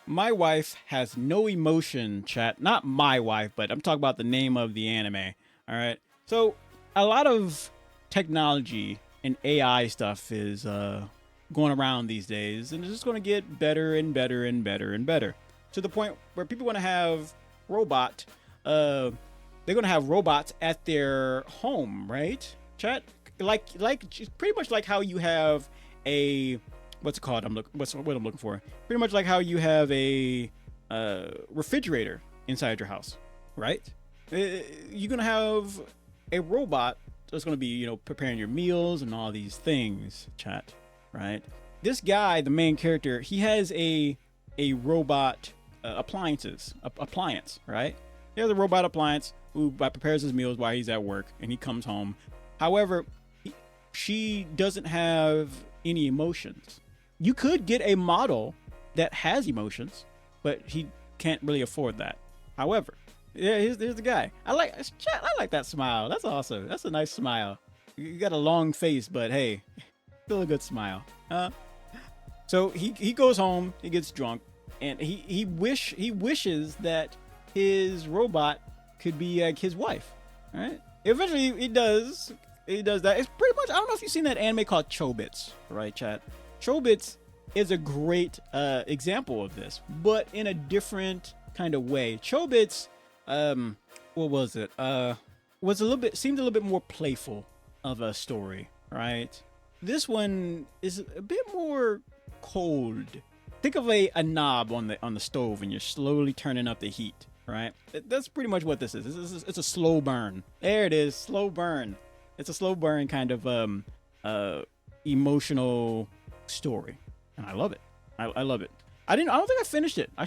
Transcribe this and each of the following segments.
My wife has no emotion, chat. Not my wife, but I'm talking about the name of the anime. All right. So a lot of technology and AI stuff is going around these days, and it's just going to get better and better and better and better to the point where people want to have robot. They're going to have robots at their home, right? Chat like pretty much like how you have a what's it called? What I'm looking for. Pretty much like how you have a refrigerator inside your house, right? You're gonna have a robot that's gonna be, preparing your meals and all these things, chat, right? This guy, the main character, he has a robot appliance, right? He has a robot appliance who prepares his meals while he's at work and he comes home. However, she doesn't have any emotions. You could get a model that has emotions, but he can't really afford that. However, yeah, here's the guy. I like that smile. That's awesome. That's a nice smile. You got a long face, but hey, still a good smile. So he goes home, he gets drunk, and he wishes that his robot could be like his wife. All right. Eventually, he does that. It's pretty much. I don't know if you've seen that anime called Chobits, right, chat? Chobits is a great example of this, but in a different kind of way. Chobits, what was it? Seemed a little bit more playful of a story, right? This one is a bit more cold. Think of a knob on the stove, and you're slowly turning up the heat, right? That's pretty much what this is. It's a slow burn. There it is, slow burn. It's a slow burn kind of emotional story, and I love it. I love it. I don't think I finished it. I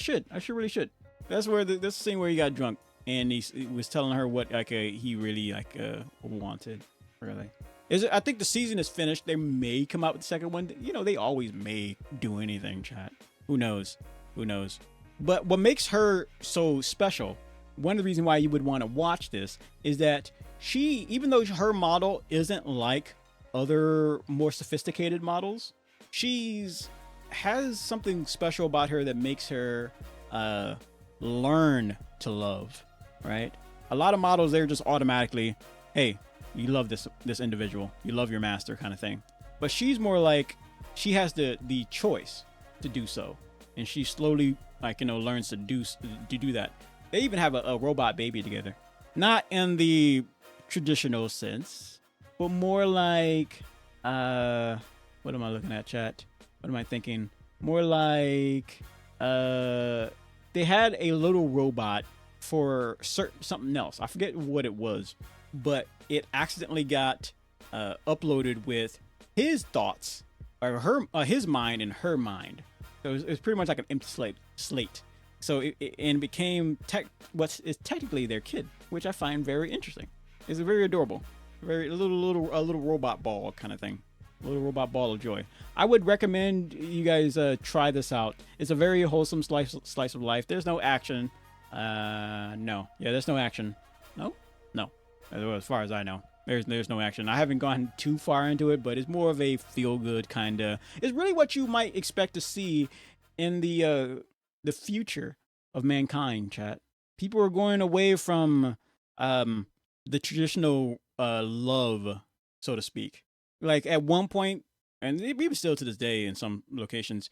really should. That's where this scene where he got drunk and he was telling her what he really wanted. Really, I think the season is finished. They may come out with the second one. They always may do anything. Chat. Who knows? But what makes her so special? One of the reasons why you would want to watch this is that she, even though her model isn't like other more sophisticated models, has something special about her that makes her learn to love, right? A lot of models, they're just automatically, hey, you love this individual, you love your master kind of thing. But she's more like she has the choice to do so, and she slowly learns to do that. They even have a robot baby together, not in the traditional sense, but more like what am I looking at, chat? What am I thinking? More like they had a little robot for something else. I forget what it was, but it accidentally got uploaded with his thoughts or his mind and her mind. So it was pretty much like an empty slate. So it became what is technically their kid, which I find very interesting. It's very adorable, very a little robot ball kind of thing. A little robot ball of joy. I would recommend you guys try this out. It's a very wholesome slice of life. There's no action. No. Yeah, there's no action. No. As far as I know, there's no action. I haven't gone too far into it, but it's more of a feel good kind of. It's really what you might expect to see in the future of mankind. Chat. People are going away from the traditional love, so to speak. Like at one point, and even still to this day in some locations,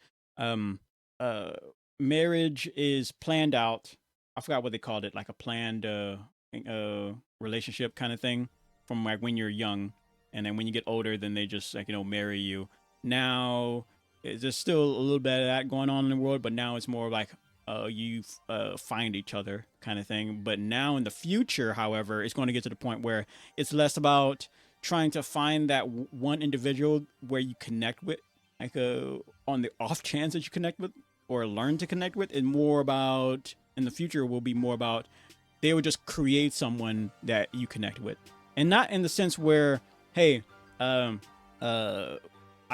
marriage is planned out. I forgot what they called it, like a planned relationship kind of thing from like when you're young, and then when you get older, then they just marry you. Now there's still a little bit of that going on in the world, but now it's more like you find each other kind of thing. But now in the future, however, it's going to get to the point where it's less about trying to find that one individual where you connect with, like on the off chance that you connect with or learn to connect with, and more about in the future will be more about they will just create someone that you connect with, and not in the sense where, hey, I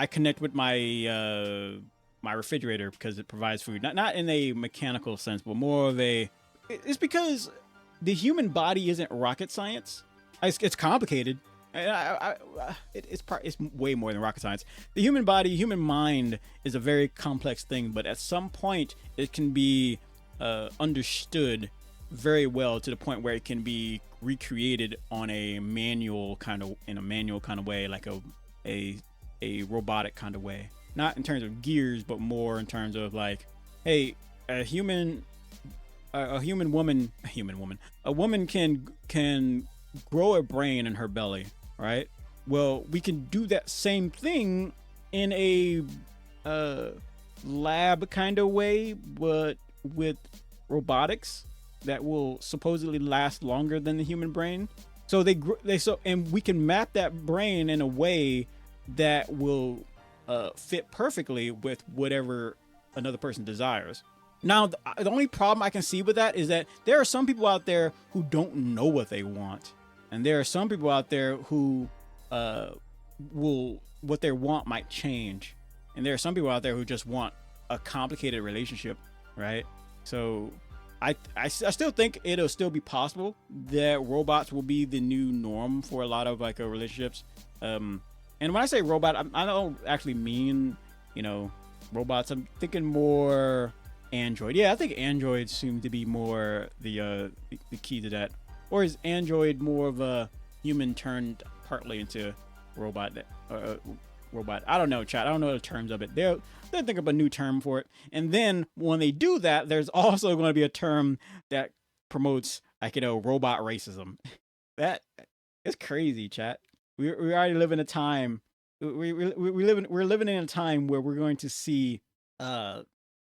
connect with my my refrigerator because it provides food. Not in a mechanical sense, but more of a. It's because the human body isn't rocket science. It's complicated. And it's way more than rocket science. The human body, human mind is a very complex thing, but at some point it can be understood very well to the point where it can be recreated on a manual kind of way, like a robotic kind of way. Not in terms of gears, but more in terms of like, hey, a woman can grow a brain in her belly, right? Well, we can do that same thing in a lab kind of way, but with robotics that will supposedly last longer than the human brain. So and we can map that brain in a way that will fit perfectly with whatever another person desires. Now, the only problem I can see with that is that there are some people out there who don't know what they want. And there are some people out there who what they want might change. And there are some people out there who just want a complicated relationship, right? So I still think it'll still be possible that robots will be the new norm for a lot of like relationships. And when I say robot, I don't actually mean, robots. I'm thinking more Android. Yeah, I think androids seem to be more the key to that. Or is android more of a human turned partly into robot? Robot. I don't know, chat. I don't know the terms of it. They'll think of a new term for it. And then when they do that, there's also going to be a term that promotes robot racism. That is crazy, chat. We already live in a time. We're living in a time where we're going to see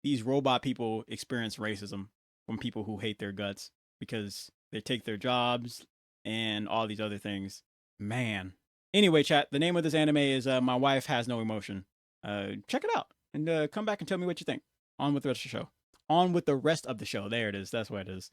these robot people experience racism from people who hate their guts because they take their jobs and all these other things. Man. Anyway, chat, the name of this anime is My Wife Has No Emotion. Check it out and come back and tell me what you think. On with the rest of the show. On with the rest of the show. There it is. That's what it is.